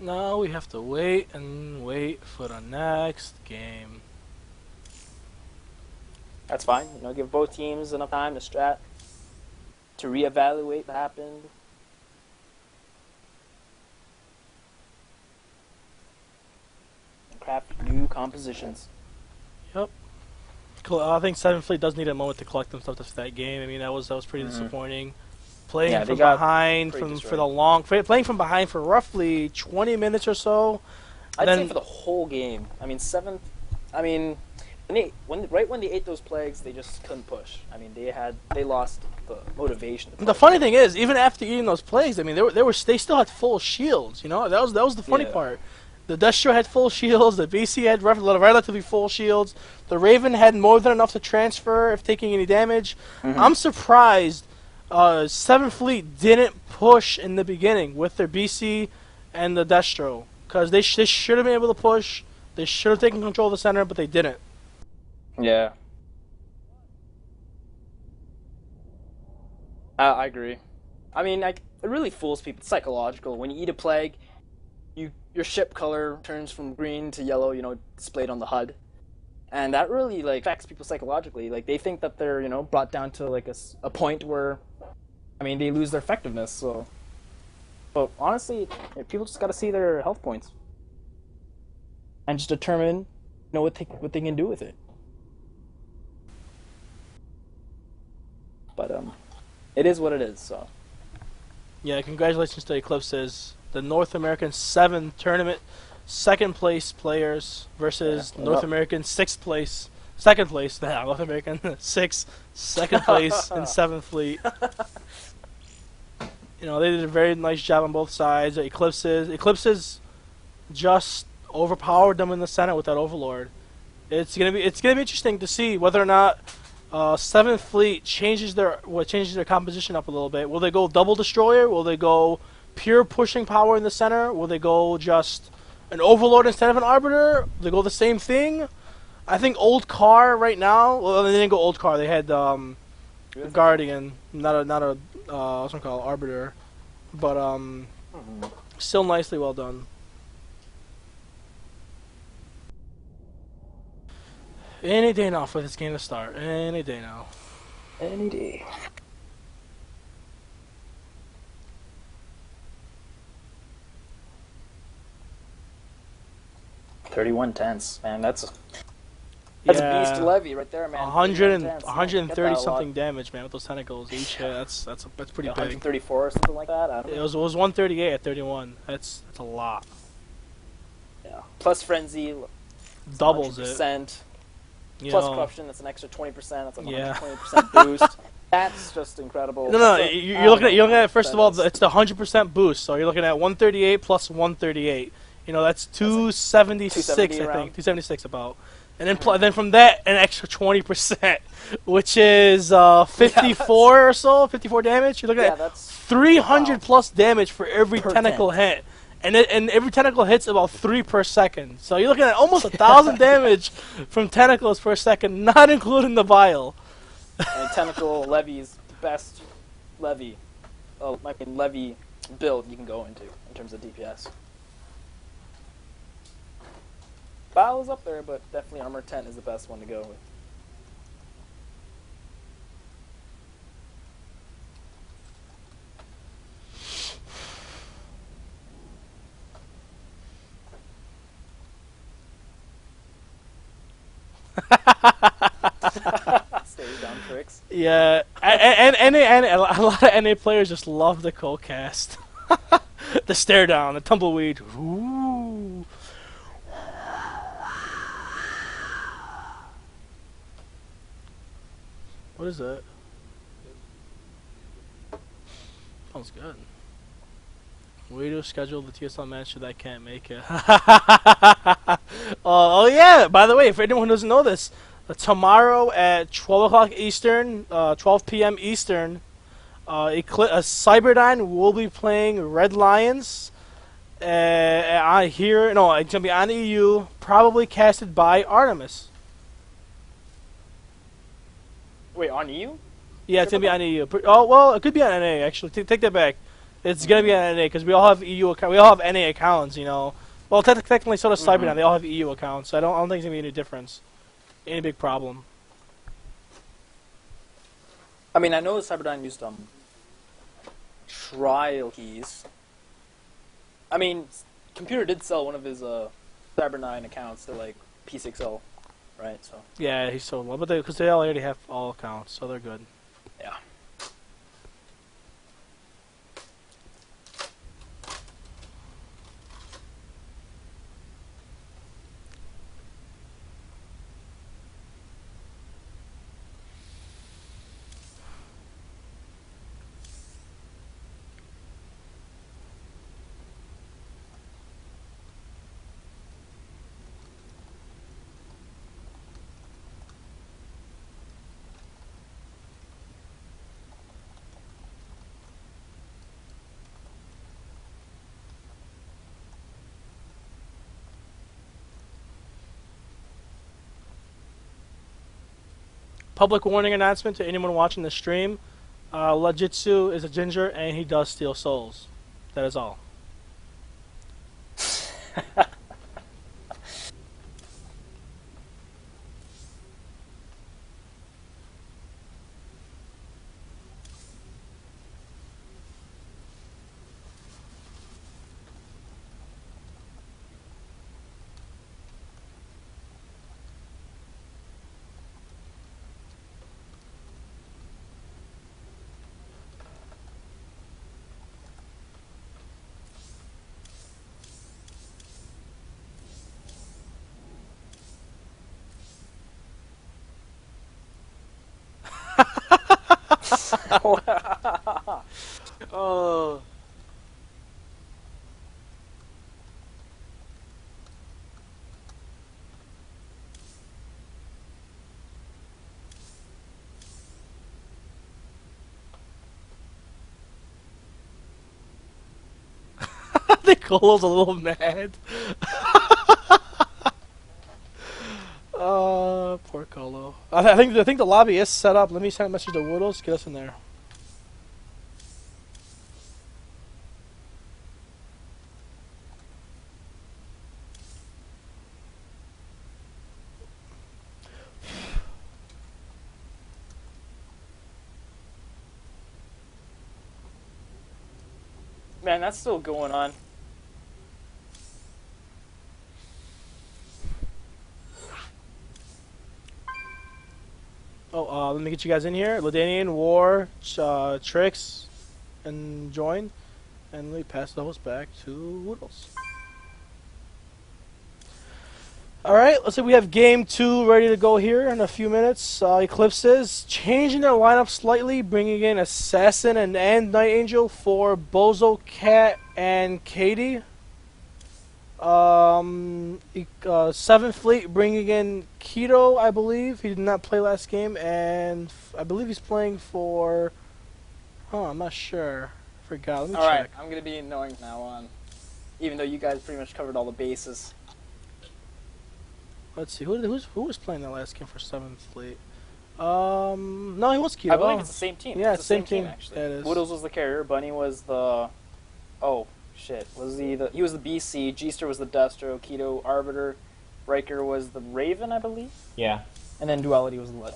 Now we have to wait and wait for the next game. That's fine. You know, give both teams enough time to strat, to reevaluate what happened. And craft new compositions. Yep. I think 7th Fleet does need a moment to collect themselves after that game. I mean, that was pretty disappointing. Playing from behind playing from behind for roughly 20 minutes or so. I'd say for the whole game. I mean, 7th. I mean, right when they ate those plagues, they just couldn't push. I mean, they lost the motivation. The funny thing is, even after eating those plagues, I mean, they still had full shields. You know, that was the funny part. The Destro had full shields. The BC had relatively full shields. The Raven had more than enough to transfer if taking any damage. I'm surprised 7th Fleet didn't push in the beginning with their BC and the Destro, because they should have been able to push. They should have taken control of the center, but they didn't. Yeah. I agree. I mean, it really fools people. It's psychological. When you eat a plague, your ship color turns from green to yellow, you know, displayed on the HUD. And that really, like, affects people psychologically. Like, they think that they're, you know, brought down to, like, a point where, I mean, they lose their effectiveness, so... But honestly, people just gotta see their health points. And just determine, you know, what they can do with it. But, it is what it is, so... Yeah, congratulations to Eclipsis. The North American 7 tournament 2nd place players versus North American 6th place. 2nd place, North American 6, 2nd place in 7th Fleet. You know, they did a very nice job on both sides. Eclipsis just overpowered them in the center with that Overlord. It's gonna be interesting to see whether or not 7th Fleet changes their composition up a little bit. Will they go double destroyer? Will they go pure pushing power in the center? Will they go just an Overlord instead of an Arbiter? Will they go the same thing? I think Old Car right now. Well, they didn't go Old Car. They had Guardian, not a what's it called, Arbiter, but still nicely well done. Any day now for this game to start. Any day now. Any day. $31 man. That's a beast levy right there, man. 130 something damage, man, with those tentacles each hit. That's pretty big. 134 or something like that. I don't know. It was 138 at 31. That's a lot. Yeah. Plus frenzy. Doubles it. Plus corruption. That's an extra 20%. That's a 120% boost. That's just incredible. No, you're looking at first of all, it's the 100% boost. So you're looking at 138 plus 138. You know, that's 276, I think. 276 about. And then from that, an extra 20%, which is 54 or so, 54 damage. You're looking at 300 plus damage for every tentacle hit. And every tentacle hits about 3 per second. So you're looking at almost 1,000 damage from tentacles per second, not including the vial. And tentacle levy is the best levy build you can go into in terms of DPS. Vial is up there, but definitely Armor 10 is the best one to go with. Stays down tricks. Yeah, and a lot of NA players just love the cold cast. The stare down, the tumbleweed. Ooh. What is that? Sounds good. Way to schedule the TSL match that I can't make it. Oh yeah, by the way, if anyone doesn't know this, tomorrow at 12 o'clock Eastern, 12 p.m. Eastern, Cyberdyne will be playing Red Lions. It's going to be on EU, probably casted by Artemis. Wait, on EU? Yeah, it's going to be on EU. Oh, well, it could be on NA, actually. Take that back. It's gonna be an NA because we all have EU account. We all have NA accounts, you know. Well, technically, so does Cyberdyne. They all have EU accounts. So I don't think it's gonna be any difference. Any big problem. I mean, I know Cyberdyne used trial keys. I mean, Computer did sell one of his Cyber9 accounts to like P6L, right? So Yeah, he sold one, but because they already have all accounts, so they're good. yeah. Public warning announcement to anyone watching the stream. Lejitsu is a ginger and he does steal souls. That is all. Oh. I think Colo's a little mad. Poor Colo. I think the lobby is set up. Let me send a message to Woodles. Get us in there. Man, that's still going on. Oh, let me get you guys in here. Ladanian, War, Trix, and join. And let me pass the host back to Woodles. Alright, let's say we have game 2 ready to go here in a few minutes. Eclipsis changing their lineup slightly, bringing in Assassin and Night Angel for Bozo, Cat, and Katie. 7th Fleet bringing in Keto, I believe. He did not play last game, and I believe he's playing for... I'm not sure. Forgot. Let me check. Alright, I'm going to be annoying from now on. Even though you guys pretty much covered all the bases. Let's see. Who was playing that last game for 7th Fleet? No, he was Keto. I believe it's the same team. Yeah, it's the same team actually. Yeah, it is. Woodles was the carrier, Bunny was the... Oh, shit. He was the BC, G-Ster was the Destro, Keto, Arbiter, Riker was the Raven, I believe? Yeah. And then Duality was the Lead.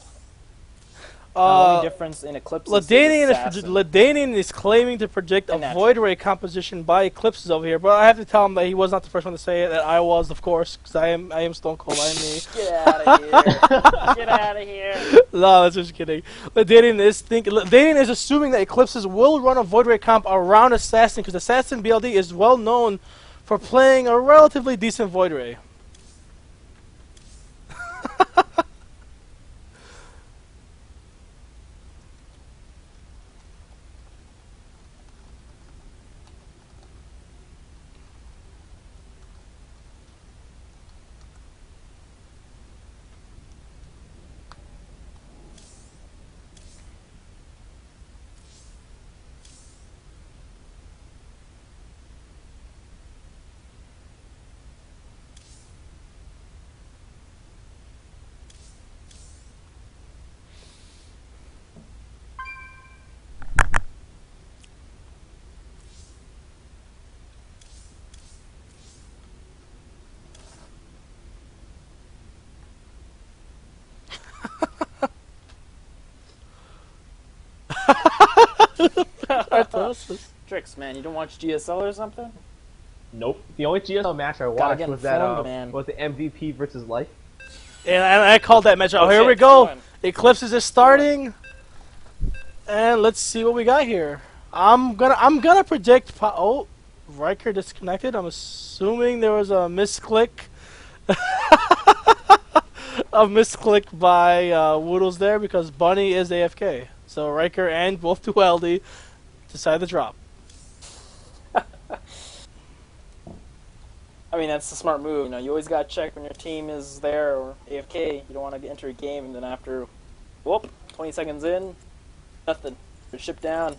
The only difference in Eclipsis Ladanian is claiming to predict a Void Ray composition by Eclipsis over here, but I have to tell him that he was not the first one to say it, that I was, of course, because I am Stone Cold, I am me. Get out of here. Get out of here. No, that's just kidding. Ladanian is assuming that Eclipsis will run a Void Ray comp around Assassin, because Assassin BLD is well known for playing a relatively decent Void Ray. justice. Tricks, man. You don't watch GSL or something? Nope. The only GSL match I Gotta watched get was that informed, man. was the MVP versus Life. And I called that match. Oh, here shit, we go. keep going. Eclipsis is starting, and let's see what we got here. I'm gonna predict. Oh, Riker disconnected. I'm assuming there was a misclick. A misclick by Woodles there because Bunny is AFK. So Riker and both Dualdi decide to drop. I mean, that's a smart move. You know, you always gotta check when your team is there or AFK. You don't want to enter a game and then after, whoop, 20 seconds in, nothing. You're shipped down.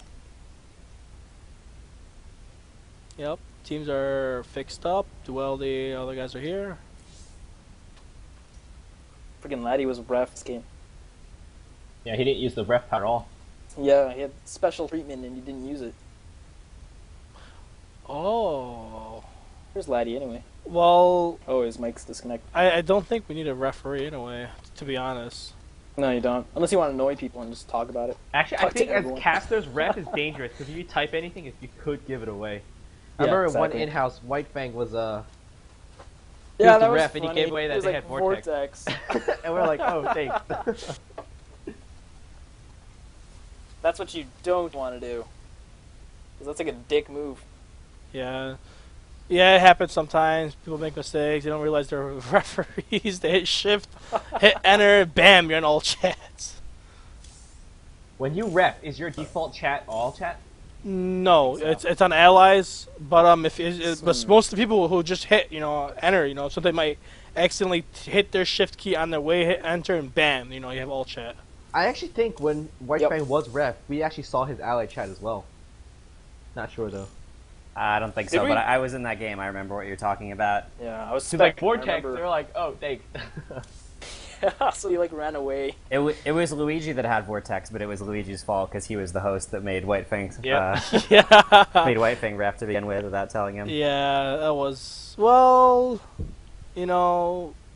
Yep, teams are fixed up. Dualdi, other guys are here. Freaking Laddie was a ref this game. Yeah, he didn't use the ref power at all. Yeah, he had special treatment and he didn't use it. Oh. Where's Laddie anyway? Well, Oh, his mic's disconnected. I don't think we need a referee anyway, to be honest. No, you don't. Unless you want to annoy people and just talk about it. Actually, I Talk to think as everyone. casters, ref is dangerous because if you type anything, you could give it away. I Yeah, remember exactly. one in-house, White Fang was Yeah, the that ref, was and he funny. gave away It that was they like had Vortex. and we're like, oh, thanks. That's what you don't want to do. Because that's like a dick move. Yeah. Yeah, it happens sometimes. People make mistakes. They don't realize they're referees. They hit shift, hit enter, bam, you're in all chats. When you ref, is your default chat all chat? No, So. it's on allies, but but most of the people who just hit, enter, so they might accidentally hit their shift key on their way, hit enter, and bam, you have all chat. I actually think when White Yep. Fang was ref, we actually saw his ally chat as well. Not sure though. I don't think Did so, we? but I was in that game. I remember what you're talking about. Yeah, I was He's like spec- I Vortex. remember. They're like, oh, thanks. So he like ran away. It was Luigi that had Vortex, but it was Luigi's fault because he was the host that made White Fang Yeah. made White Fang ref to begin with without telling him. Yeah, that was, well,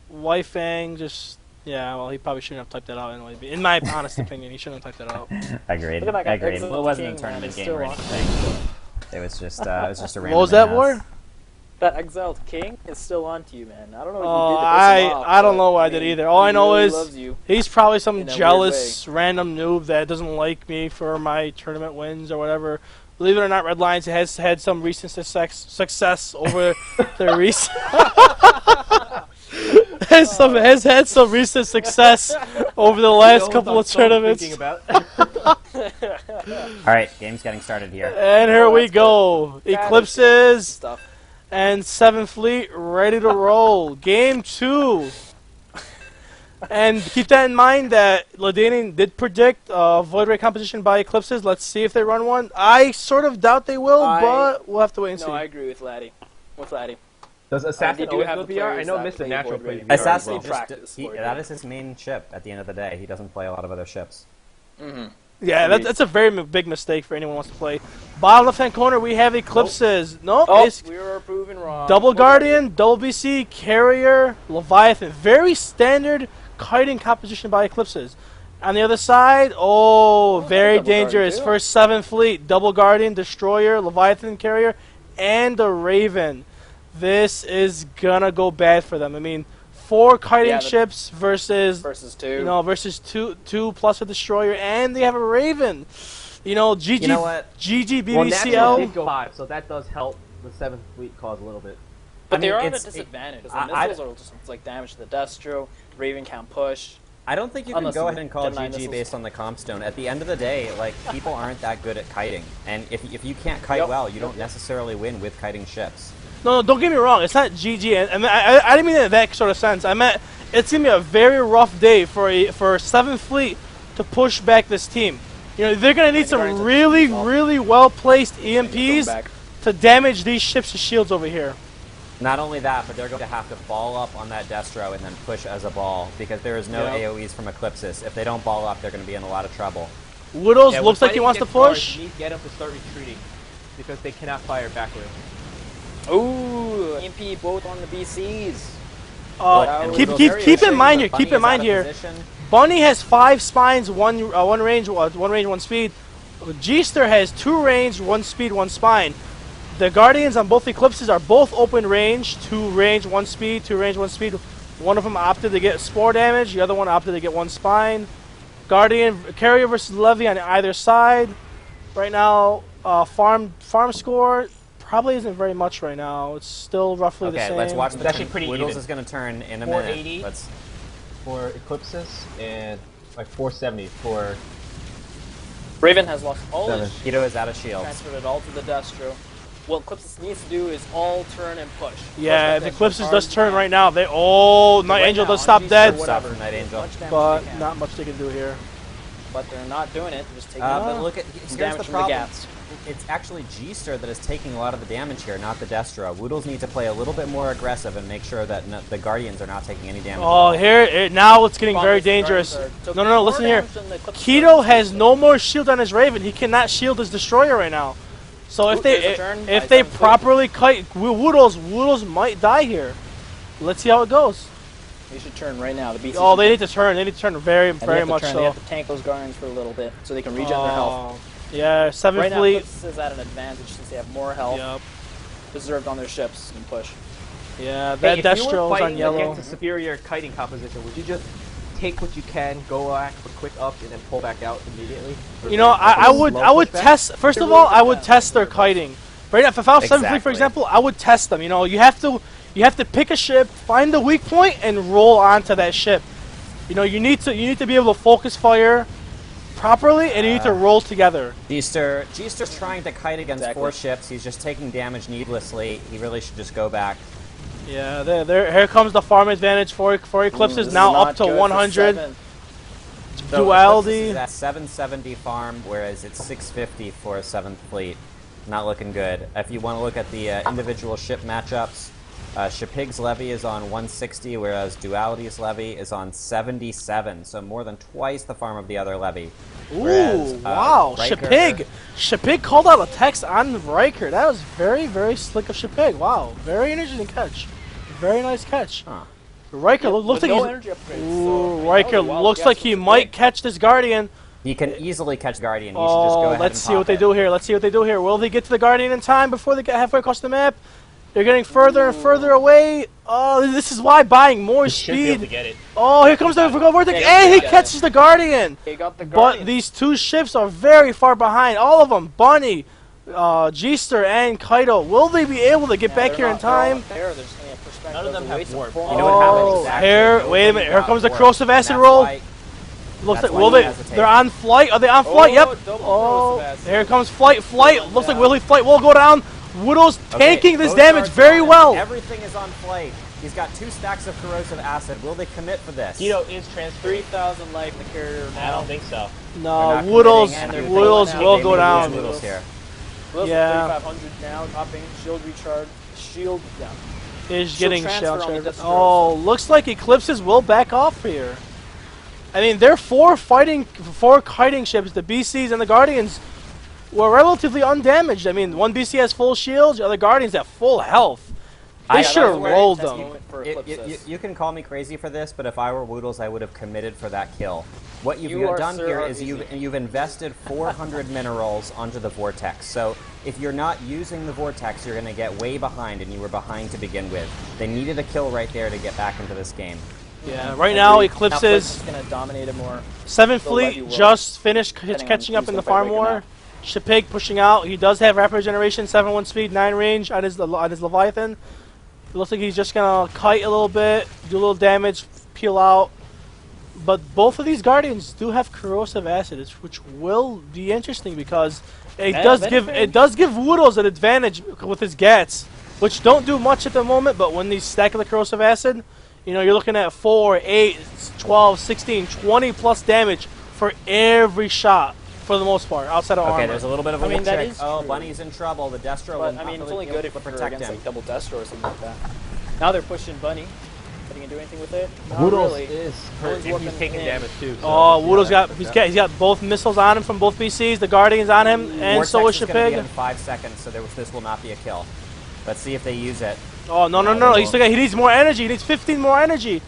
White Fang just, yeah, well, he probably shouldn't have typed that out anyway. In my honest opinion, he shouldn't have typed that out. Agreed. Look at that guy, Agreed. Exile Well, it wasn't King, a tournament man, game or he's still anything. It was just a random. What was that, in-house. War? That exiled king is still on to you, man. I don't know what Oh, you did to piss him off, I don't but, know what I did mean, either. All he I know really is loves you. he's probably some in a weird jealous random noob that doesn't like me for my tournament wins or whatever. Believe it or not, Red Lions has had some recent success over the recent. has had some recent success over the last couple of tournaments. All right, game's getting started here. And here we go. Eclipses Stuff. and 7th Fleet ready to roll. Game 2. And keep that in mind that Ladanian did predict Void Ray composition by Eclipses. Let's see if they run one. I sort of doubt they will, but we'll have to wait and see. No, I agree with Laddie. Does Assassin do always have go the VR? I players know that Mr. play Natural Void Ray. plays VR as Assassin well. just- practice for it. that is his main ship at the end of the day. He doesn't play a lot of other ships. Mm-hmm. Yeah, Agreed. that's a very big mistake for anyone who wants to play. Bottom left-hand corner, we have Eclipses. Nope, Oh, it's we were proven wrong. Double What Guardian, Double BC, Carrier, Leviathan. Very standard kiting composition by Eclipses. On the other side, very Double Guardian dangerous. too. First 7th Fleet, Double Guardian, Destroyer, Leviathan Carrier, and the Raven. This is gonna go bad for them. I mean, 4 kiting Yeah, ships versus versus two. versus two plus a Destroyer, and they have a Raven. GG, You know what? GG Well, Natural BBCL. did go 5, so that does help the 7th Fleet cause a little bit. But I they mean, are at a it's- disadvantage. The I- missiles are just like damage to the Destro. Raven can't push. I don't think you can Unless go you ahead and call Gen 9 GG missiles. based on the comp stone. At the end of the day, people aren't that good at kiting, and if you can't kite Yep. well, you don't necessarily win with kiting ships. No, don't get me wrong. It's not GG, and I didn't mean it in that sort of sense. I meant it's gonna be a very rough day for 7th Fleet to push back this team. They're gonna need they're going some to- really, well, really well placed Going EMPs back. to damage these ships' shields over here. Not only that, but they're going to have to ball up on that Destro and then push as a ball because there is no Yep. AoEs from Eclipsis. If they don't ball up, they're going to be in a lot of trouble. Widows Yeah, looks when like he fighting wants to against guards, push. You need to get them to start retreating because they cannot fire backwards. Ooh, EMP both on the BCs. Uh, Well, keep it was keep very keep in interesting, mind but here. Bunny Keep in is mind out of here. position. Bunny has 5 spines, one range, one speed. G-Star has 2 range, 1 speed, 1 spine. The Guardians on both Eclipses are both open range, 2 range, 1 speed, 2 range, 1 speed. One of them opted to get spore damage, the other one opted to get 1 spine. Guardian carrier versus Levy on either side. Right now, farm score probably isn't very much right now. It's still roughly the same. Okay, let's watch the It's actually pretty Wiggles even. is going to turn in a 480 minute. Let's for Eclipsis and like 470 for Raven has lost all Seven. his shield, Keto is out of shields. transferred it all to the Destro. What Eclipsis needs to do is all turn and push. Yeah, Push if that Eclipses hard does turn and right now, they Night right Angel now, does on stop G-Star, dead, whatever, Stop for Night Angel. much damage but they can. not much they can do here. But they're not doing it. They're just taking But look at some here's damage the from the problem. gaps. It's actually G-Star that is taking a lot of the damage here, not the Destro. Woodles need to play a little bit more aggressive and make sure that the Guardians are not taking any damage. Oh, now it's getting very Problem is the dangerous. Guardians are No, taking no, more listen here. damage than the Eclipsis Keto are. has no more shield on his Raven. He cannot shield his Destroyer right now. So if There's a they turn if by they 7 feet. properly kite Woodles might die here. Let's see how it goes. They should turn right now. The BC Oh, should they turn. need to turn. They need to turn very And they very have to much turn. They so. have to tank those Guardians for a little bit so they can regen their health. Yeah, 7 Right now, fleet. Eclipsis is at an advantage since they have more health Yep. preserved on their ships and push. Yeah, Hey, that if you were Destro's on fighting yellow. against a superior kiting composition, would you just take what you can, go back for quick up, and then pull back out immediately? Or You know, like I a would slow pushback? test. First It of really all, I would depends. test their kiting. Right now, if I was 7 fleet, for Exactly. example, I would test them. You know, you have to pick a ship, find the weak point, and roll onto that ship. You know, you need to be able to focus fire properly, and you need to roll together. G-Star's trying to kite against Exactly. 4 ships. He's just taking damage needlessly. He really should just go back. Yeah, here comes the farm advantage for Eclipses, This now is up not to good for 100. 7. So Duality. Eclipsis is at 770 farm, whereas it's 650 for 7th Fleet. Not looking good. If you want to look at the individual ship matchups, Shipig's levy is on 160, whereas Duality's levy is on 77, so more than twice the farm of the other levy. Whereas, Ooh, wow. Riker- Shipig called out a text on Riker. That was very, very slick of Shipig. Wow. Very interesting catch. Very nice catch. Huh. Riker looks With like no he's... energy upgrades. Ooh, so, Riker looks like he might catch this Guardian. He can easily catch Guardian. He should just go Oh, ahead let's and see pop what they it. do here. Let's see what they do here. Will they get to the Guardian in time before they get halfway across the map? They're getting further and further away. Oh, this is why buying more You should be able to speed. get it. Oh, here comes the vortex, Yeah, and he yeah. catches the Guardian. They got the But Guardian. these 2 ships are very far behind. All of them, Bunny, G-Star, and Kaito. Will they be able to get Yeah, back they're here in not- they're all time? up there. They're just gonna push back. None of Those them are have waste of warp. form. You know what happens Oh, exactly? here, Nobody wait a minute. Here got comes the warp. corrosive And acid that's roll. why- Looks That's like why will he they? hesitated. They're on flight. Are they on flight? Oh, Yep. double Oh, corrosive acid. here comes flight. Going Looks like down. Willie flight will go down. Widow's Okay, tanking this both damage guards very on him. well. Everything is on flight. He's got 2 stacks of corrosive acid. Will they commit for this? Keto is transferring. 3,000 life in the carrier now. I don't think so. No, They're not Woodles committing, and they're will thinking go they may down. lose Woodles here. Wilson Yeah. 3,500 now, topping shield recharge, shield down. Is She'll getting transfer shell on the charged. Destroyer, Oh, looks like Eclipses will back off here. I mean, their 4 kiting ships, the BCs and the Guardians, were relatively undamaged. I mean, one BC has full shields, the other Guardians have full health. They should have rolled them. You can call me crazy for this, but if I were Woodles, I would have committed for that kill. What you've You are done Sir here is RPG. you've invested 400 minerals onto the vortex. So if you're not using the vortex, you're going to get way behind, and you were behind to begin with. They needed a kill right there to get back into this game. Yeah, right now Now Eclipses, Eclipse is going to dominate it more. 7th They'll let Fleet you roll. just finished Depending on catching up who's in the gonna farm break them war. out. Shipig pushing out. He does have rapid regeneration, 7-1 speed, 9 range on his Leviathan. It looks like he's just gonna kite a little bit, do a little damage, peel out. But both of these Guardians do have corrosive acid, which will be interesting because it Yeah, does if give anything. Woodles an advantage with his gats, which don't do much at the moment. But when these stack the corrosive acid, you know, you're looking at 4, 8, 12, 16, 20 plus damage for every shot for the most part, outside of Okay, armor. there's a little bit of a I mean, look that check. is Oh, true. Bunny's in trouble. The Destro will But, not I mean, it's really only be good able if to you're protect against him. like double Destro or something like that. Now they're pushing Bunny. Are they going to do anything with it? Not Woodles really. is No hurt, one's and working he's taking in. damage too. So Oh, we'll see Woodles how got that he's got both missiles on him from both BCs. The Guardians on him, and so is Vortex is going to be Shipig. in 5 seconds, so this will not be a kill. Let's see if they use it. Oh no no No, no! they He still got, he needs more energy. He needs 15 more energy.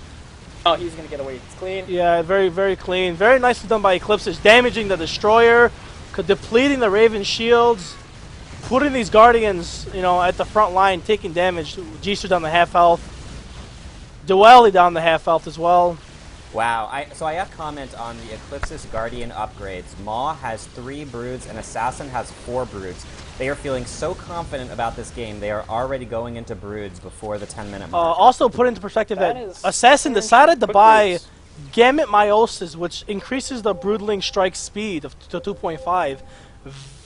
Oh, he's going to get away. It's clean. Yeah, very very clean. Very nicely done by Eclipses, damaging the destroyer. depleting the Raven shields, putting these Guardians, you know, at the front line, taking damage. Jisoo down to half health. Duality down to half health as well. Wow. So I have comment on the Eclipsis Guardian upgrades. Maw has 3 broods and Assassin has 4 broods. They are feeling so confident about this game, they are already going into broods before the 10-minute mark. Also put into perspective that is Assassin decided to quick buy broods. Gamut Meiosis, which increases the Broodling strike speed to 2.5.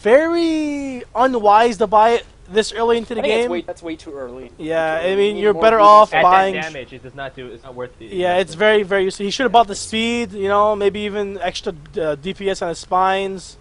Very unwise to buy it this early into the I think game. that's way too early. Yeah, Too early. I You mean, need you're more better broods off and At buying. that damage, it's not worth the Yeah, it's very, very useful. He should have bought the speed, you know, maybe even extra DPS on his spines.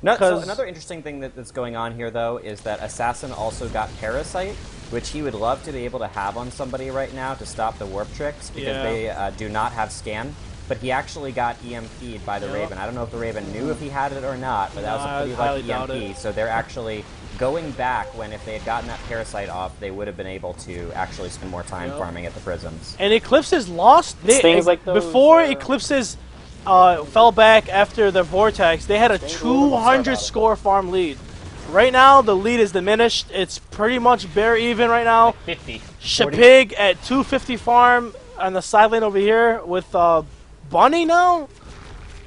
No, so 'cause- another interesting thing that's going on here, though, is that Assassin also got Parasite, which he would love to be able to have on somebody right now to stop the warp tricks, because Yeah. they do not have scan. But he actually got EMP'd by the Yep. Raven. I don't know if the Raven knew if he had it or not, but that was No, a I pretty highly lucky doubt EMP. it. So they're actually going back when if they had gotten that Parasite off, they would have been able to actually spend more time Yep. farming at the prisms. And Eclipses lost. Things like those, before Eclipses fell back after the Vortex, they had a Things a little bit 200 about it. score farm lead. Right now, the lead is diminished. It's pretty much bare even right now. 50. Shapig at 250 farm on the side lane over here with Bunny now.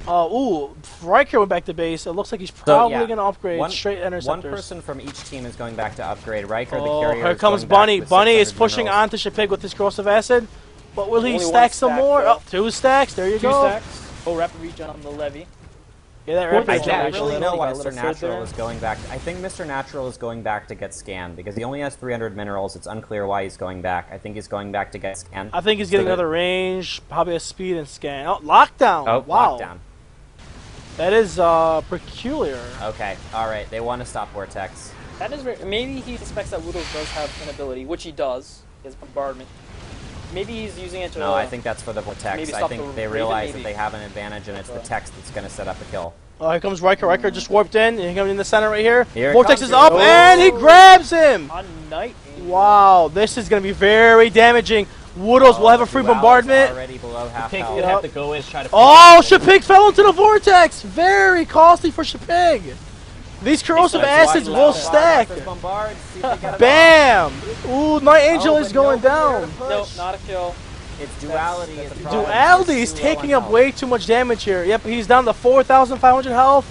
Ooh, Riker went back to base. It looks like he's probably yeah, going to upgrade straight One interceptors. person from each team is going back to upgrade. Riker, the Oh, carrier, here is comes going back Bunny. with Bunny is 600 pushing minerals. on to Shapig with his corrosive acid. But will he Only one stack some stack, more? though. Oh, 2 stacks. There you Two go. stacks. Full rapid regen on the levy. Yeah, that Four rapid I stacks. don't generation. really know why Got a little Mr. third Natural there. is going back. I think Mr. Natural is going back to get scanned because he only has 300 minerals. It's unclear why he's going back. I think he's going back to get scanned. I think he's getting So that- another range, probably a speed and scan. Oh, lockdown. Oh, wow. lockdown. That is peculiar. Okay, all right. They want to stop Vortex. That is very. Maybe he suspects that Woodles does have an ability, which he does. His bombardment. Maybe he's using it to. No, I think that's for the Vortex. maybe I stop think the they Raven, realize that maybe. they have an advantage, and it's the text that's going to set up a kill. Oh, here comes Riker. Riker just warped in. And he comes in the center right here. Here it Vortex comes. is up, Oh. and he grabs him. On night. Wow, this is going to be very damaging. Woodles will have a free Dual is bombardment. already below half Pig's health. gonna have to go in, try to. Oh, Shapig fell into the Vortex. Very costly for Shapig. These corrosive Let's acids watch will Loud stack. Bombard. Bombard, see if they get it Bam! Ooh, Night Angel off. is Oh, going but nowhere down. to push. Nope, not a kill. It's duality. That's is a the problem. problem. Duality is He's too low taking on up health. way too much damage here. Yep, he's down to 4,500 health.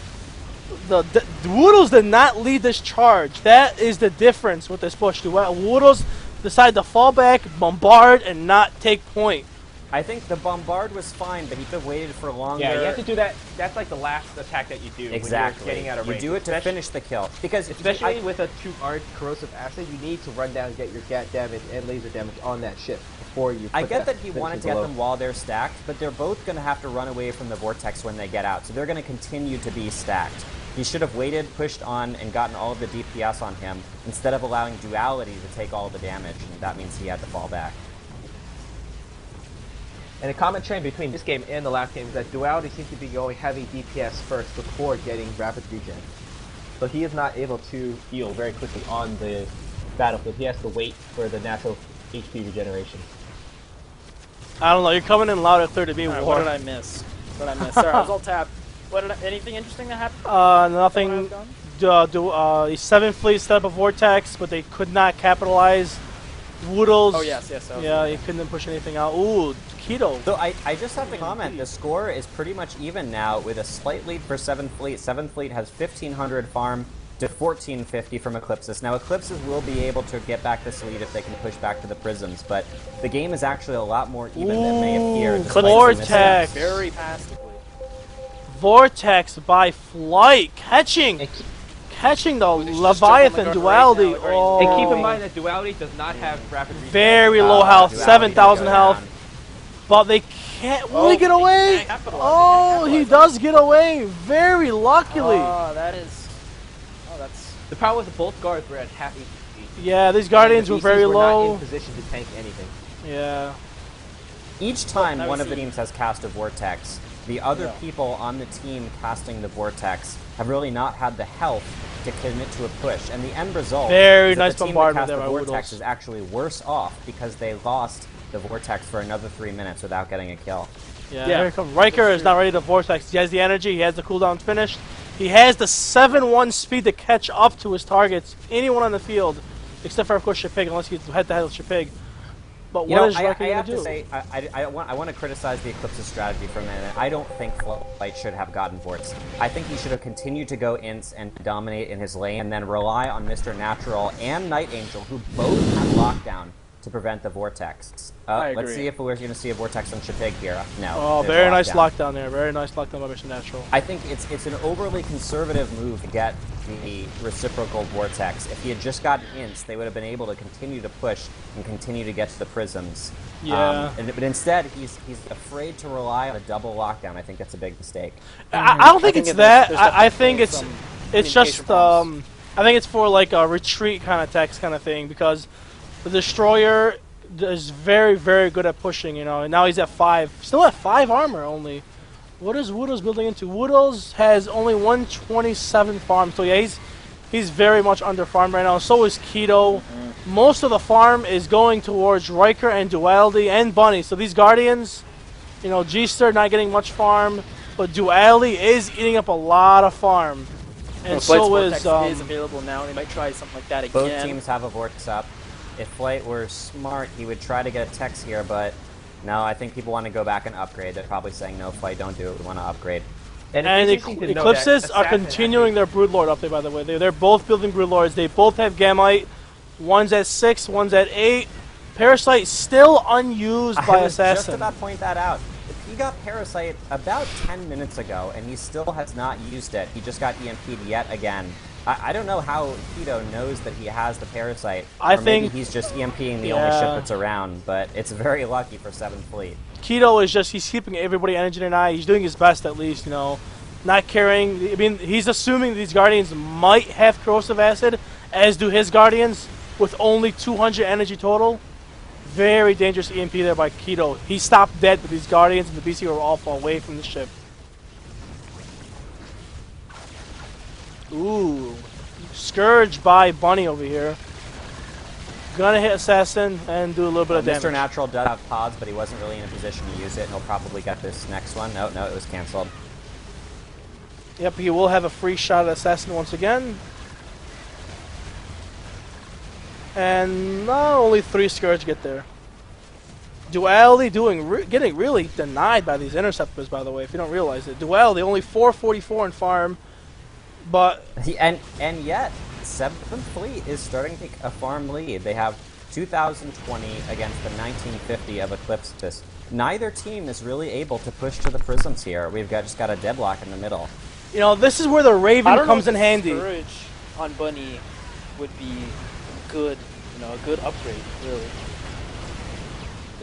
The Woodles did not lead this charge. That is the difference with this push. Woodles decided to fall back, bombard, and not take point. I think the bombard was fine, but he could have waited for longer. Yeah, you have to do that. That's like the last attack that you do. Exactly. When you're getting out of You range. do it to Especially- finish the kill. Because Especially with a 2-guard corrosive acid, you need to run down and get your gat damage and laser damage on that ship before you. I put get that he finishing wanted to get blow. them while they're stacked, but they're both going to have to run away from the vortex when they get out. So they're going to continue to be stacked. He should have waited, pushed on, and gotten all of the DPS on him instead of allowing duality to take all the damage. And that means he had to fall back. And a common trend between this game and the last game is that duality seems to be going heavy DPS first before getting rapid regen. So he is not able to heal very quickly on the battlefield. He has to wait for the natural HP regeneration. I don't know. You're coming in loud at 30 B. Alright, what did I miss? What did I miss? Sorry, I was all tapped. Anything interesting that happened? Nothing. While I was gone? 7 fleets set up a vortex, but they could not capitalize. Woodles. Oh yes, yes. that was Yeah, the- he couldn't push anything out. Ooh, Keto. So I just have to comment, the score is pretty much even now with a slight lead for 7th Fleet. 7th Fleet has 1,500 farm to 1,450 from Eclipsis. Now Eclipsis will be able to get back this lead if they can push back to the prisms, but the game is actually a lot more even than it may appear. Ooh, despite some Vortex. missteps. very passively. Vortex by flight, catching the Leviathan duality. right now, Oh, And keep in mind that duality does not have rapid regen. very low health, Duality 7,000 go health. down. But they can't. Will he get away? can't capitalize, Oh, they he can't capitalize. does get away. Very luckily. Oh, that is. Oh, that's. The problem was both guards were at half HP. Yeah, these Guardians The were VCs very were not low. in position to tank anything. Yeah. Each time Now one we of the see. teams has cast a vortex, the other Yeah. people on the team casting the vortex have really not had the health to commit to a push. And the end result Very is that nice the team bombardment that there cast by the vortex Woodles. is actually worse off because they lost the vortex for another 3 minutes without getting a kill. Yeah, Yeah. here comes Riker is not ready to vortex. He has the energy. He has the cooldown finished. He has the 7-1 speed to catch up to his targets, anyone on the field, except for, of course, Shipig, unless he's head-to-head with Shipig. But what is Riker going to do? To say, I want to criticize the Eclipse's strategy for a minute. I don't think Flight should have gotten Vorts. I think he should have continued to go ints and dominate in his lane, and then rely on Mr. Natural and Night Angel, who both have lockdown, to prevent the Vortex. Let's see if we're going to see a Vortex on Shipig here. No. Oh, very nice lockdown there. Very nice lockdown by Mr. Natural. I think it's an overly conservative move to get the reciprocal Vortex. If he had just gotten ints, they would have been able to continue to push and continue to get to the prisms. Yeah. But instead, he's afraid to rely on a double lockdown. I think that's a big mistake. I don't think it's that. I think it's just I think it's for like a retreat kind of text kind of thing, because the Destroyer is very, very good at pushing, you know, and now he's at 5. Still at 5 armor only. What is Woodles building into? Woodles has only 127 farm, so yeah, he's very much under farm right now. So is Keto. Most of the farm is going towards Riker and Duality and Bunny. So these Guardians, you know, G-Star not getting much farm, but Duality is eating up a lot of farm. And so is available now. They might try something like that again. Both teams have a Vortex up. If Flight were smart, he would try to get a Tex here, but no, I think people want to go back and upgrade. They're probably saying, no, Flight, don't do it. We want to upgrade. And Eclipses are continuing their Broodlord update, by the way. They're both building Broodlords. They both have Gamite. One's at 6, one's at 8. Parasite still unused by Assassin. I was just about to point that out. He got Parasite about 10 minutes ago, and he still has not used it. He just got EMP'd yet again. I don't know how Keto knows that he has the Parasite. I think maybe he's just EMPing the only ship that's around, but it's very lucky for 7th Fleet. Keto is just, he's keeping everybody energy and eye. He's doing his best, at least, you know. Not carrying, I mean, he's assuming these Guardians might have Corrosive Acid, as do his Guardians, with only 200 energy total. Very dangerous EMP there by Keto. He stopped dead, but these Guardians and the BC were all far away from the ship. Ooh. Scourge by Bunny over here. Gonna hit Assassin and do a little bit of damage. Mr. Natural does have pods, but he wasn't really in a position to use it. He'll probably get this next one. No, it was canceled. Yep, he will have a free shot at Assassin once again. And not only 3 Scourge get there. Duality getting really denied by these Interceptors, by the way, if you don't realize it. Duality only 444 in farm, but... And yet, 7th Fleet is starting to take a farm lead. They have 2,020 against the 1950 of Eclipsis. Neither team is really able to push to the prisms here. We've just got a deadlock in the middle. You know, this is where the Raven comes in handy. Scourge on Bunny would be good, you know, a good upgrade, really.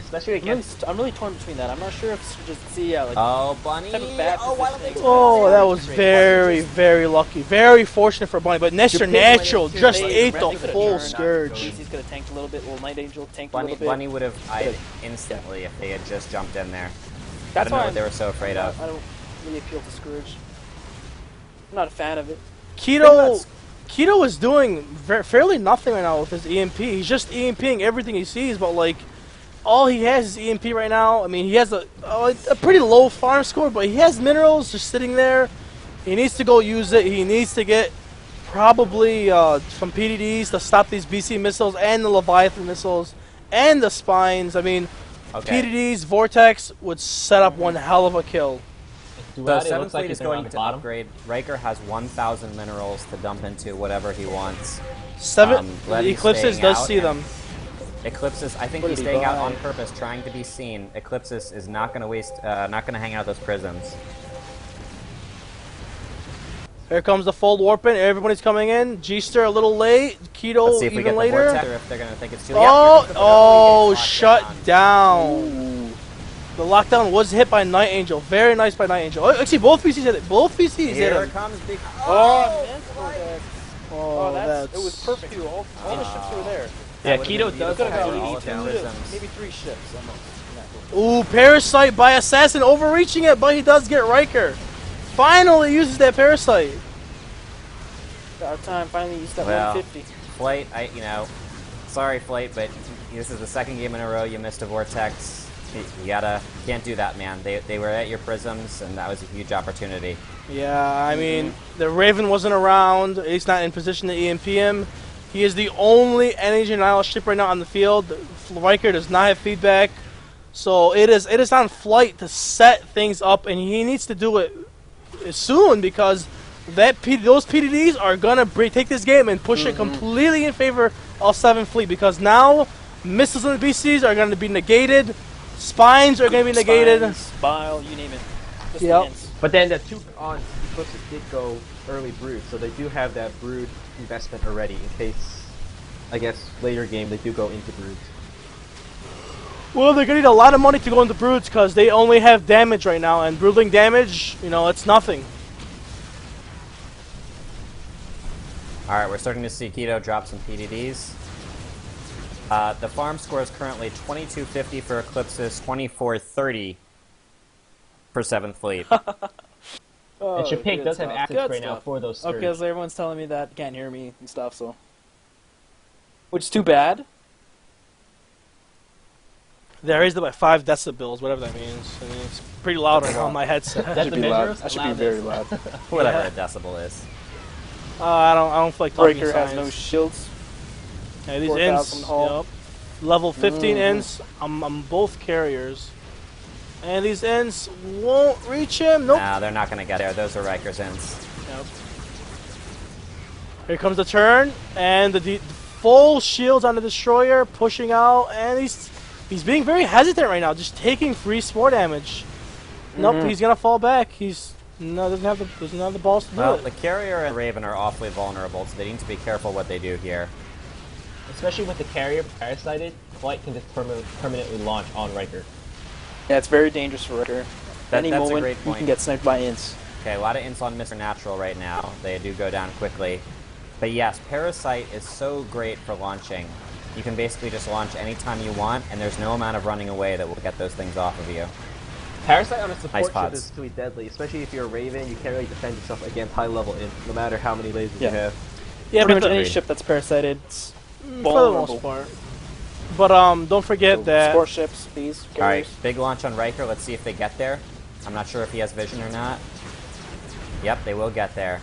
Especially against... I'm really torn between that. I'm not sure if just see like. Oh, Bunny! Oh, that was very, very lucky. Very fortunate for Bunny, but Mr. Natural just ate the full Scourge. He's gonna tank a little bit. Well, Night Angel tanked a Bunny, little bit. Bunny would have died instantly if they had just jumped in there. That's why they were so afraid of. I don't really appeal to Scourge. I'm not a fan of it. Keto is doing fairly nothing right now with his EMP. He's just EMPing everything he sees, but like, all he has is EMP right now. I mean, he has a pretty low farm score, but he has minerals just sitting there. He needs to go use it. He needs to get probably some PDDs to stop these BC missiles and the Leviathan missiles and the spines. I mean, PDDs, Vortex would set up one hell of a kill. The 7th Fleet is going to upgrade. Riker has 1,000 minerals to dump into whatever he wants. The Eclipses does see them. Eclipsis, I think he's staying out on purpose, trying to be seen. Eclipsis is not going to waste, not going to hang out those prisms. Here comes the fold warping. Everybody's coming in. G-Star a little late. Keto even later. Or if they're going to think it's too late. Shut down. Ooh. The lockdown was hit by Night Angel. Very nice by Night Angel. Oh, actually, both PCs hit it. Both PCs hit it. Here comes big. It was perfect too. All the ships were there. Yeah, Keto does have maybe 3 ships. Ooh, Parasite by Assassin, overreaching it, but he does get Riker. Finally uses that Parasite. Our time finally used that 150. Flight, sorry Flight, but this is the 2nd game in a row you missed a Vortex. You can't do that, man. They were at your prisms, and that was a huge opportunity. Yeah, I mean, the Raven wasn't around. He's not in position to EMP him. He is the only energy denial ship right now on the field. Riker does not have feedback. So it is on Flight to set things up, and he needs to do it soon because those PDDs are going to take this game and push it completely in favor of 7th Fleet because now missiles and BCs are going to be negated. Spines are going to be negated. Spines, bile, you name it. Just Yep. the ends. But then the 2 on Eclipses did go early brood, so they do have that brood investment already in case, I guess, later game they do go into broods. Well, they're going to need a lot of money to go into broods because they only have damage right now, and broodling damage, you know, it's nothing. Alright, we're starting to see Keto drop some PDDs. The farm score is currently 2250 for Eclipsis, 2430 for 7th Fleet. Oh, And Shapik good does have stuff. access Good right now stuff. for those Scourge. Okay, so everyone's telling me that can't hear me and stuff, so. Which is too bad. They raised it by 5 decibels, whatever that means. I mean, it's pretty loud right now on my headset. That should be loud. Decimeters That should be allow very this. loud. Whatever Yeah. a decibel is. I don't feel like talking Breaker has science. no shields. Yeah, these 4,000 ints, hull. yep. Level 15 ints. I'm both carriers. And these ints won't reach him. Nope. Nah, they're not going to get there. Those are Riker's ends. Yep. Here comes the turn, and the full shields on the destroyer, pushing out, and he's being very hesitant right now, just taking free spore damage. Nope, he's gonna fall back. Doesn't have the balls to do Well, it. the Carrier and Raven are awfully vulnerable, so they need to be careful what they do here. Especially with the carrier parasited, Flight can just permanently launch on Riker. Yeah, it's very dangerous for Riker. Any That's a moment, great he point. can get sniped by ints. Okay, a lot of ints on Mr. Natural right now. They do go down quickly. But yes, Parasite is so great for launching. You can basically just launch anytime you want, and there's no amount of running away that will get those things off of you. Parasite on a support Nice ship pods. is truly deadly, especially if you're a Raven, you can't really defend yourself against high level int, no matter how many lasers Yeah. you have. Yeah, Pretty but much any Agreed. ship that's parasited, it's for the vulnerable. most part. But don't forget So, that. Sport ships, please. Alright, big launch on Riker. Let's see if they get there. I'm not sure if he has vision or not. Yep, they will get there.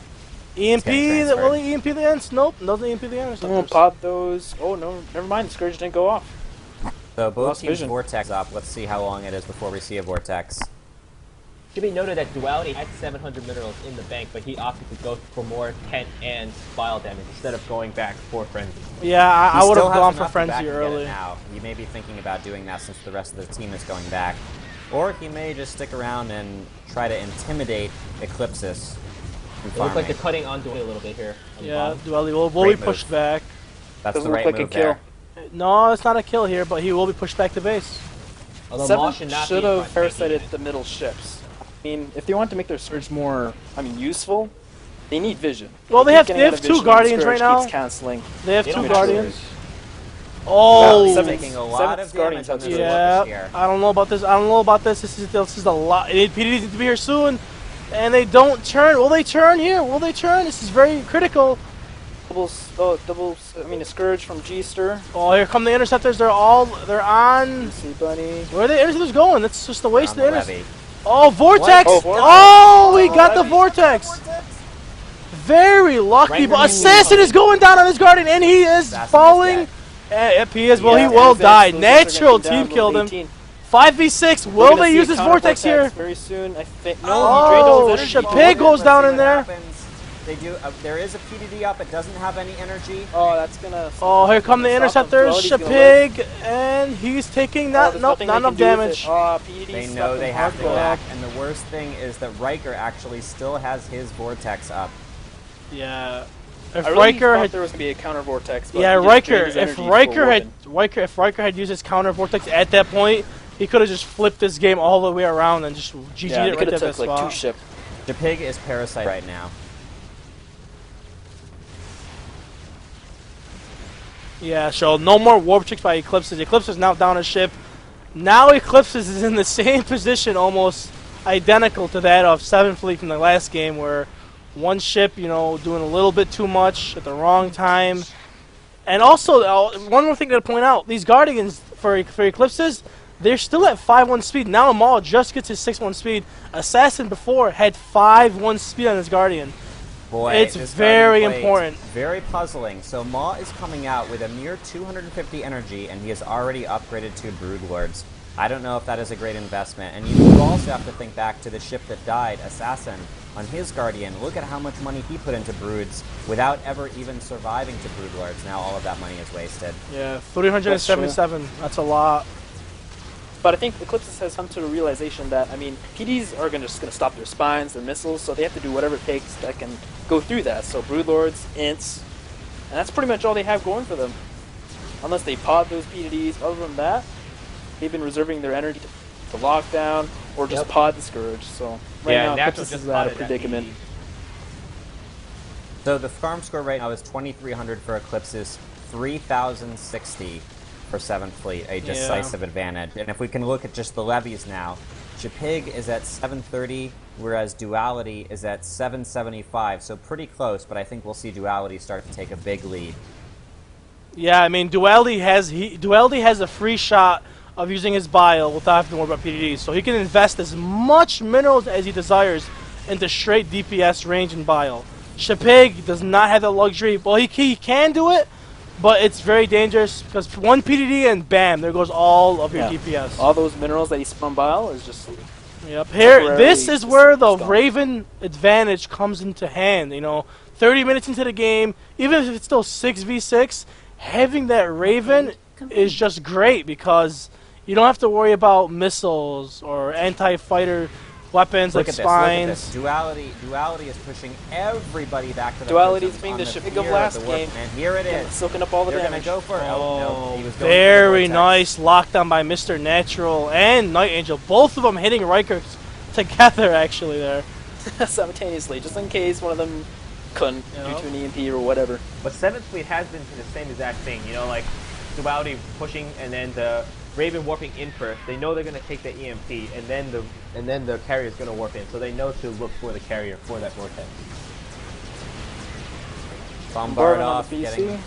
EMP, getting will transferred. he EMP the ends? Nope, doesn't EMP the ends. Oh, pop those. Oh, no, never mind. The Scourge didn't go off. So both Lost teams vision. Vortex up. Let's see how long it is before we see a Vortex. Should be noted that Duality had 700 minerals in the bank, but he opted to go for more tent and bile damage instead of going back for Frenzy. Yeah, I He would still have has gone for enough to back Frenzy and get it early. now. He may be thinking about doing that since the rest of the team is going back. Or he may just stick around and try to intimidate Eclipsis. from It looks like farming. they're cutting on Duality a little bit here. On the Yeah, bottom. Duality will Great be move. pushed back. That's Doesn't the look right like a move kill. there. No, it's not a kill here, but he will be pushed back to base. Although Maw Seven not should be in have front tanking parasited it. the middle ships. I mean, if they want to make their Scourge more, useful, they need vision. Well, they Keep have getting out of 2 vision, Guardians Scourge right now. Keeps canceling. They have They 2 don't have Guardians. Scourge. Oh, He's Seven- taking a lot seven of Guardians damage on on this this focus yeah. here. I don't know about this. I don't know about this. This is a lot. PDDs need to be here soon, and they don't turn. Will they turn here? Will they turn? This is very critical. A Scourge from G-Ster. Oh, here come the interceptors. They're on. See Bunny. Where are the interceptors going? That's just a waste On of the the interceptors. levy. Oh, Vortex! What? Oh, Vortex. Oh, we got the Levy. Vortex. Very lucky, Right but where he Assassin was. is going down on his Guardian, and he is Assassin is falling. dead. Yep, he is. Well, Yeah, he will defense, die. those Natural are gonna team come killed down, him. level 18. 5v6. We're Will gonna they see use a this counter vortex here? very soon? I think. No, Oh, he drained all his energy. Shapig goes Let's down see in what there. happens. They do. There is a PDD up. It doesn't have any energy. Oh, that's gonna. Oh, here come the Stop him. interceptors. Duality's gonna live. Shapig, and he's taking Oh, not there's nope, nothing not they enough can do with damage. it. Oh, PDD They stuck know him they have to hardcore. back, and the worst thing is that Riker actually still has his vortex up. Yeah. If I really Riker thought had, there was gonna be a counter vortex. But yeah, he just Riker. drained his If energy Riker for had if Riker had used his counter vortex at that point, he could have just flipped this game all the way around and just GG'd yeah, it they right could there have at that took like spot. 2 ship. Shapig is Parasite right now. Yeah, so no more warp tricks by Eclipsis. Eclipsis is now down a ship. Now Eclipsis is in the same position, almost identical to that of 7th Fleet from the last game, where one ship, doing a little bit too much at the wrong time. And also, one more thing to point out: these Guardians for Eclipses, They're still at 5-1 speed. Now Maul just gets his 6-1 speed. Assassin before had 5-1 speed on his Guardian. Boy, It's this very Guardian play, important. Very puzzling. So Maw is coming out with a mere 250 energy, and he has already upgraded to Broodlords. I don't know if that is a great investment. And you also have to think back to the ship that died, Assassin, on his Guardian. Look at how much money he put into Broods without ever even surviving to Broodlords. Now all of that money is wasted. Yeah, 377. That's a lot. But I think Eclipsis has come to a realization that, I mean, PDs are just going to stop their spines, their missiles, so they have to do whatever it takes that can go through that. So Broodlords, Ints, and that's pretty much all they have going for them. Unless they pod those PDs, other than that, they've been reserving their energy to lock down or just pod the Scourge. So right now, Natural Eclipsis just is at a podded that predicament. PDD. So the farm score right now is 2,300 for Eclipsis, 3,060 for 7th Fleet, a decisive advantage. And if we can look at just the levies now, Chapig is at 730, whereas Duality is at 775, so pretty close, but I think we'll see Duality start to take a big lead. Yeah, I mean, Duality has a free shot of using his bile without having to worry about PDDs, so he can invest as much minerals as he desires into straight DPS range and bile. Chapig does not have that luxury. Well, he can do it, but it's very dangerous because one PDD and bam, there goes all of your DPS. All those minerals that he spun bile is just... Yep. Here, this is where the gone. Raven advantage comes into hand. You know, 30 minutes into the game, even if it's still 6v6, having that Raven is just great because you don't have to worry about missiles or anti-fighter weapons Look like at this, look at spines. this. Duality is pushing everybody back to the Duality's prisons being on the the Chapig fear of of last the work, game. And here it is. Soaking up all the They're going to damage. go for it. Oh, no. He was going Very for the nice vortex. lockdown by Mr. Natural and Night Angel. Both of them hitting Riker together, actually, there. Simultaneously, just in case one of them couldn't due to an EMP or whatever. But 7th Fleet has been to the same exact thing, you know, like Duality pushing and then the Raven warping in first. They know they're going to take the EMP, and then the carrier is going to warp in, so they know to look for the carrier for that vortex. Bombard on off, the PC.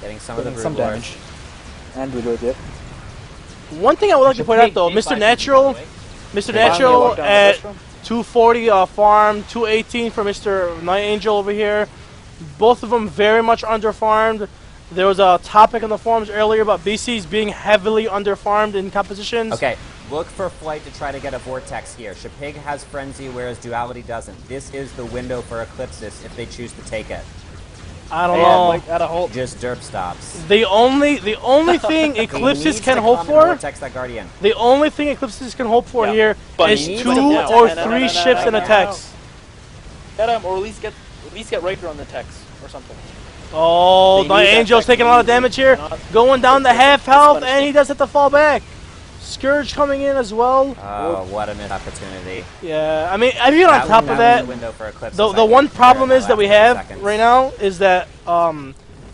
getting some of the Some Broodlords. damage. And Broodlord, yep. One thing I would like to point out, though, Mr. Natural, Mr. Natural at 240 farm, 218 for Mr. Night Angel over here. Both of them very much underfarmed. There was a topic on the forums earlier about BCs being heavily underfarmed in compositions. Okay, look for Flight to try to get a Vortex here. Chapig has Frenzy, whereas Duality doesn't. This is the window for Eclipsis if they choose to take it. I don't know. Like at a halt. Just derp stops. The only thing Eclipsis can hope for, Vortex that Guardian. the only thing Eclipsis can hope for here But is he needs 2 to now. or No, 3 no, ships and no. attacks. Get him, or at least get Riker on the text or something. Oh, They Night need that Angel's tech taking a lot of damage here. Cannot- Going down to half health, That's and he does have to fall back. Scourge coming in as well. Oh, what a missed opportunity. Yeah, I mean, even on top of that, was a window for Eclipsis, the I think, one problem there in is the that we last 30 have seconds. right now is that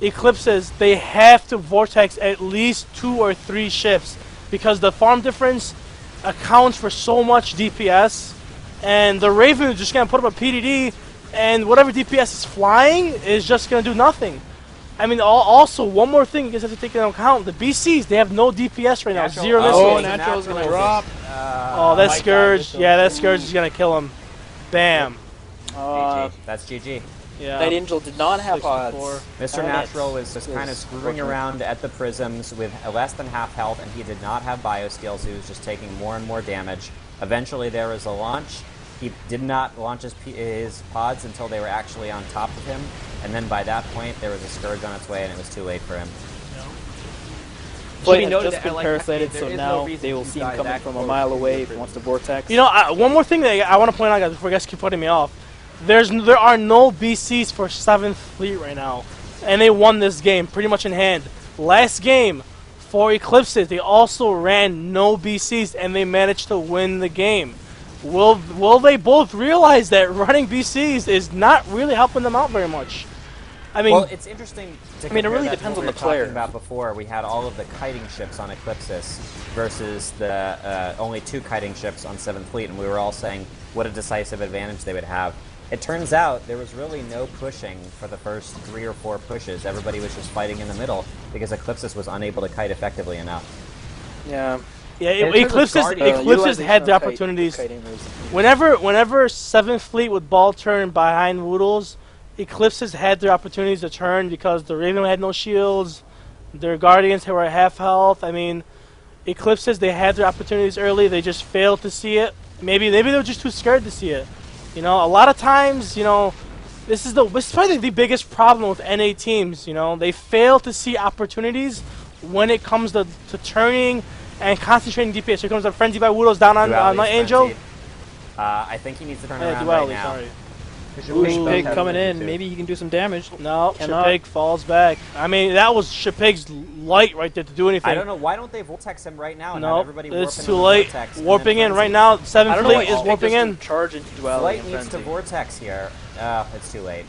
Eclipses, they have to vortex at least 2 or 3 ships because the farm difference accounts for so much DPS, and the Raven is just gonna put up a PDD, and whatever DPS is flying is just gonna do nothing. I mean, also one more thing you guys have to take into account: the BCs, they have no DPS right now, Natural- 0 oh, missiles. Natural's gonna Natural drop. Oh, that my God, Scourge, this yeah, that Scourge is gonna kill him. Bam. GG. That's GG. Yeah. Night Angel did not have 64. odds. Mr. And Natural it's- was just it's kind of screwing unfortunate. around at the prisms with less than half health, and he did not have bio skills. He was just taking more and more damage. Eventually, there was a launch. He did not launch his pods until they were actually on top of him, and then by that point, there was a Scourge on its way, and it was too late for him. Flight be has noted just that been I like parasited, there so is no now reason they will to see him die coming that from a close mile to away the if he wants to vortex. You know, one more thing that I want to point out, guys, before you guys keep putting me off. There are no BCs for 7th Fleet right now, and they won this game pretty much in hand. Last game for Eclipses, they also ran no BCs, and they managed to win the game. Will they both realize that running BCs is not really helping them out very much? I mean, Well, it's interesting to I mean, it compare really that to depends what on we the were talking player. about before. We had all of the kiting ships on Eclipsis versus the only 2 kiting ships on 7th Fleet, and we were all saying what a decisive advantage they would have. It turns out there was really no pushing for the first 3 or 4 pushes. Everybody was just fighting in the middle because Eclipsis was unable to kite effectively enough. Yeah. Yeah, In terms of Eclipses Guardian, Eclipses utilization had of the kite- opportunities. kiting was- Whenever 7th Fleet would ball turn behind Woodles, Eclipses had their opportunities to turn because the Raven had no shields, their Guardians were at half health. I mean, Eclipses, they had their opportunities early, they just failed to see it. Maybe they were just too scared to see it. You know, a lot of times, you know, this is probably the biggest problem with NA teams, you know. They fail to see opportunities when it comes to turning and concentrating DPS. Here comes a Frenzy by Woodles down on Duality's Night Angel. frenzied. I think he needs to turn Yeah, around Duality, right now. sorry. Ooh, Shipig does coming have in. too. Maybe he can do some damage. No, Cannot. Shipig falls back. I mean, that was Shipig's light right there to do anything. I don't know, why don't they Vortex him right now and have Nope, everybody it's warping too in the late. Vortex and Warping then in right Frenzy? now. I 7th don't know Fleet what is warping in. Charge into Duality Flight and needs to Frenzy. Vortex here. It's too late.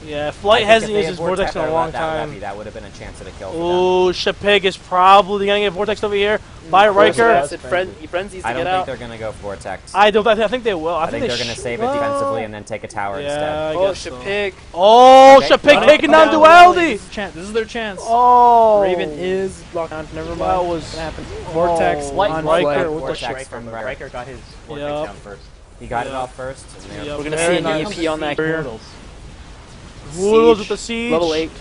Yeah, I Flight think hasn't if they used had his Vortex in a or long let that time. Levy, that would have been a chance at a kill for them. Ooh, Shipig is probably gonna get Vortex over here by Corrosive Riker. Acid, he frenzies to I don't get think out. they're going to go Vortex. I think they will. I think they they're going to save it well, defensively and then take a tower yeah, instead. I Oh, guess so. Shipig. Oh, Okay, Shipig running taking down down Duality. This is their chance. Oh, Raven is locked on. Never mind. That was- What's gonna happen? Vortex Oh, on Riker Flight. with the Vortex from but Riker. Riker got his Vortex Yep. down first. He got it Yeah. off first. And they're- Yep. We're gonna Very see an nice. EP on that career. Woodles Siege. with the siege. Level 8.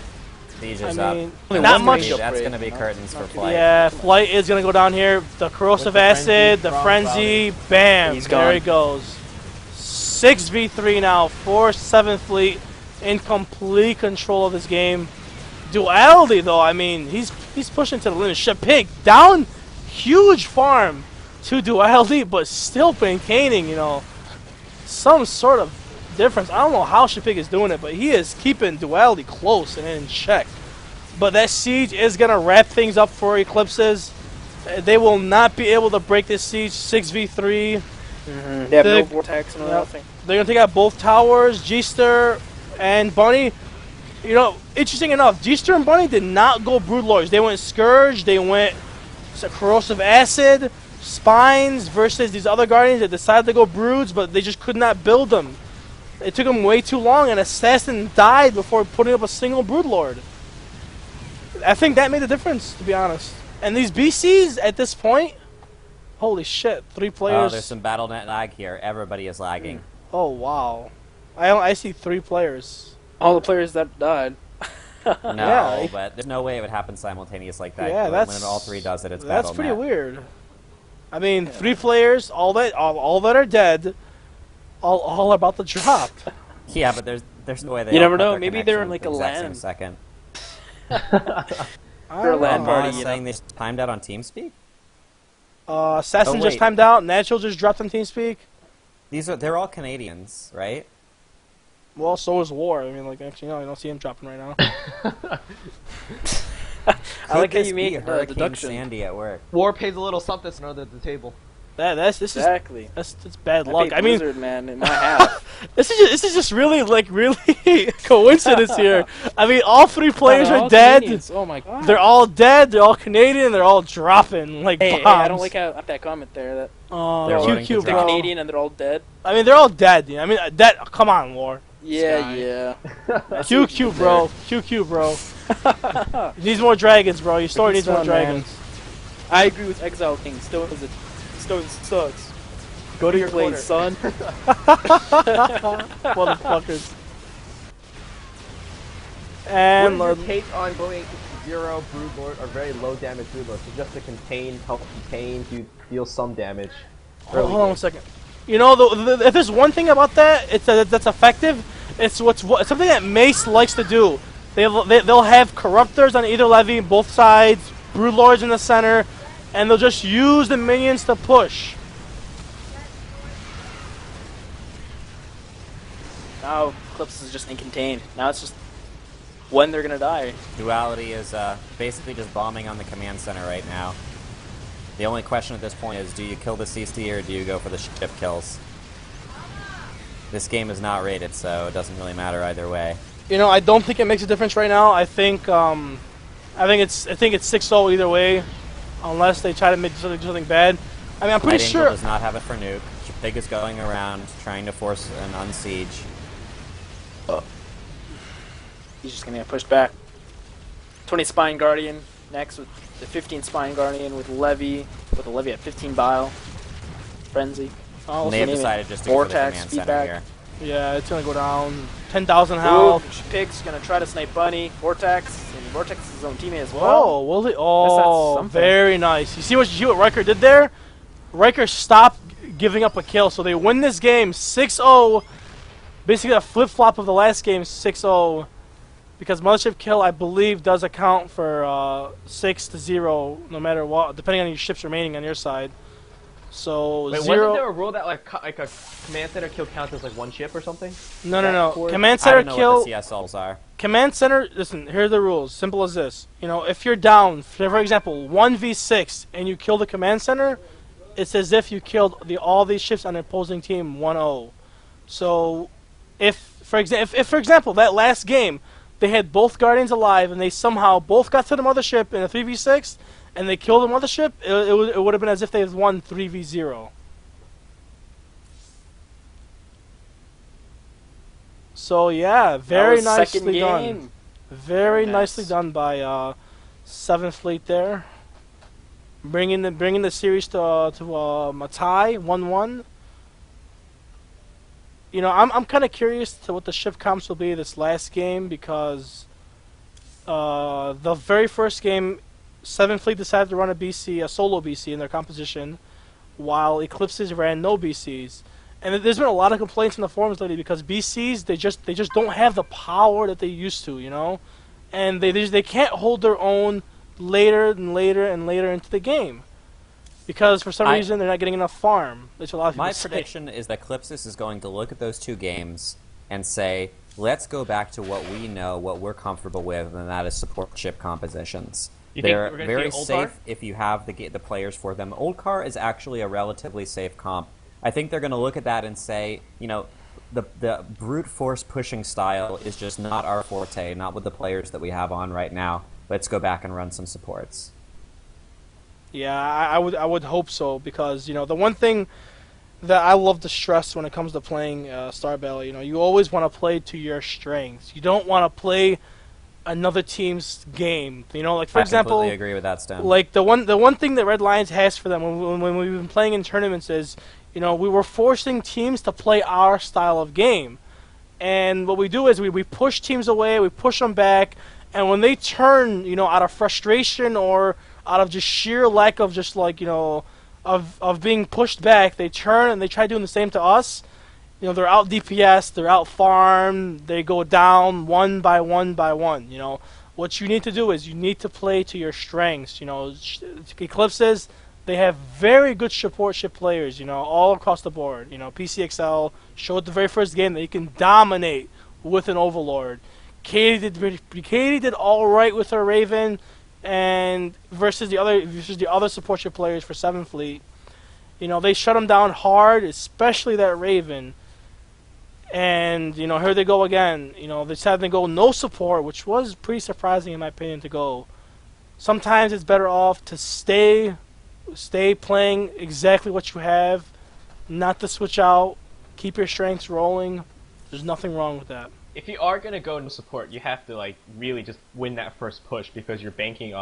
Siege I is mean, Only not one much. range That's upgrade. going to be curtains for Flight. Yeah, Flight is gonna go down here. The corrosive With the acid, frenzy the from frenzy, bam! He's There gone. he goes. 6v3 now for 7th Fleet in complete control of this game. Duality though, I mean, he's pushing to the limit. Shipig down, huge farm to Duality, but still maintaining, you know, some sort of difference. I don't know how Shipig is doing it, but he is keeping Duality close and in check. But that siege is gonna wrap things up for Eclipses. They will not be able to break this siege. 6v3. They have no The- Vortex and Yep. nothing. They're gonna take out both towers. G-Stir and Bunny. You know, interesting enough, G-Stir and Bunny did not go Broodlords. They went Scourge. They went Corrosive Acid, Spines versus these other Guardians that decided to go Broods, but they just could not build them. It took them way too long, and Assassin died before putting up a single Broodlord. I think that made a difference, to be honest. And these BCs at this point, holy shit, 3 Oh, players. there's some BattleNet lag here. Everybody is lagging. Oh wow, I see 3 players. All the players that died. No, Yeah. but there's no way it would happen simultaneous like that. Yeah, When that's it all 3 does it, it's That's BattleNet. pretty weird. I mean, 3 players, all that are dead, all about to drop. Yeah, but there's no way they You all never cut know, their maybe they're in, connection like, a at the exact LAN. same second. I They're a don't LAN know. party, Party you saying they timed out on TeamSpeak. Assassin Oh, just wait. timed out. Natural just dropped on TeamSpeak. They're all Canadians, right? Well, so is War. I mean, like actually, no, I don't see him dropping right now. I like how Could you this be make the Hurricane deduction. Sandy at work. War pays a little something under the table. This is Exactly. that's bad I luck. paid I mean, Blizzard, man, in my half. this is just really coincidence here. I mean, all 3 players They're are all dead. Canadians. Oh my god. They're all dead. They're all Canadian. They're all dropping like Hey, bombs. hey, I don't like how that comment there. That They're voting QQ, to they're bro. drop. Canadian and they're all dead. I mean, they're all dead. I mean, that. Come on, War. Yeah, Sky. yeah. I see what you QQ, did bro. QQ, bro. Needs more dragons, bro. Your story It's needs more fun, man. dragons. there. I agree with Exile King. Stone sucks. Go to your Play, corner. son. Motherfuckers. And What is your take on going 0 Broodlord or very low damage Broodlord? So just to contain, help contain, to deal some damage. hold on 1 second. You know, if there's one thing about that, it's that's effective. It's something that Mace likes to do. They'll have Corruptors on either levy, both sides, Broodlords in the center, and they'll just use the minions to push. Now Eclipse is just contained. Now it's just when they're gonna die. Duality is basically just bombing on the command center right now. The only question at this point is, do you kill the CC or do you go for the ship kills? This game is not rated, so it doesn't really matter either way. You know, I don't think it makes a difference right now. I think it's 6-0 either way, unless they try to make something bad. I mean, I'm pretty Night Angel sure. does not have it for nuke. Pig is going around trying to force an unsiege. He's just gonna get pushed back. 20 Spine Guardian. next with the 15 Spine Guardian with Levy, with a Levy at 15 Bile. Frenzy. Oh, And they have name it. decided just to go for the Vortex, command center feedback. here. Yeah, it's gonna go down. 10,000 Ooh, health. Pig's gonna try to snipe Bunny. Vortex, and Vortex is his own teammate as Oh, well. will they? Guess that's Oh, something. very nice. You see what Riker did there? Riker stopped giving up a kill, so they win this game 6-0. Basically a flip-flop of the last game, 6-0. Because Mothership kill, I believe, does account for 6-0, no matter what, depending on your ships remaining on your side. So Wait, 0. wasn't there a rule that like a command center kill counts as like one ship or something? No. for- Command I center don't know kill. what the CSLs are. Command center. Listen, here are the rules. Simple as this. You know, if you're down, for example, 1v6, and you kill the command center, it's as if you killed all these ships on the opposing team 1-0. So, if for example that last game, they had both Guardians alive, and they somehow both got to the mothership in a 3v6, and they killed the mothership, it would have been as if they had won 3v0. So yeah, very second nicely done. game. Very Nice. nicely done by 7th Fleet there. Bringing the series to a tie, 1-1. You know, I'm kind of curious to what the ship comps will be this last game, because the very first game, 7th Fleet decided to run a solo BC in their composition, while Eclipses ran no BCs. And there's been a lot of complaints in the forums lately because BCs they just don't have the power that they used to, you know, and they can't hold their own later and later and later into the game because for some reason they're not getting enough farm. That's what a lot of people My say. prediction is that Eclipsis is going to look at those two games and say, let's go back to what we know, what we're comfortable with, and that is support ship compositions. You think They're we're gonna very see Old safe Car? if you have the players for them. Old Car is actually a relatively safe comp. I think they're going to look at that and say, you know, the brute force pushing style is just not our forte, not with the players that we have on right now. Let's go back and run some supports. Yeah, I would hope so, because you know the one thing that I love to stress when it comes to playing Star Battle, you know, you always want to play to your strengths. You don't want to play another team's game. You know, like for I example, completely agree with that, Stan. like the one thing that Red Lions has for them when we've been playing in tournaments is, you know, we were forcing teams to play our style of game, and what we do is we push teams away, we push them back, and when they turn, you know, out of frustration or out of just sheer lack of just like, you know, of being pushed back, they turn and they try doing the same to us. You know, they're out DPS, they're out farm, they go down one by one by one. You know, what you need to do is you need to play to your strengths. You know, Eclipses, they have very good support ship players, you know, all across the board. You know, PCXL showed the very first game that you can dominate with an Overlord. Katie did all right with her Raven, and versus the other support ship players for 7th Fleet. You know, they shut them down hard, especially that Raven. And, you know, here they go again. You know, they decided to go no support, which was pretty surprising in my opinion to go. Sometimes it's better off to stay playing exactly what you have, not to switch out, keep your strengths rolling. There's nothing wrong with that. If you are gonna go into support, you have to like really just win that first push because you're banking on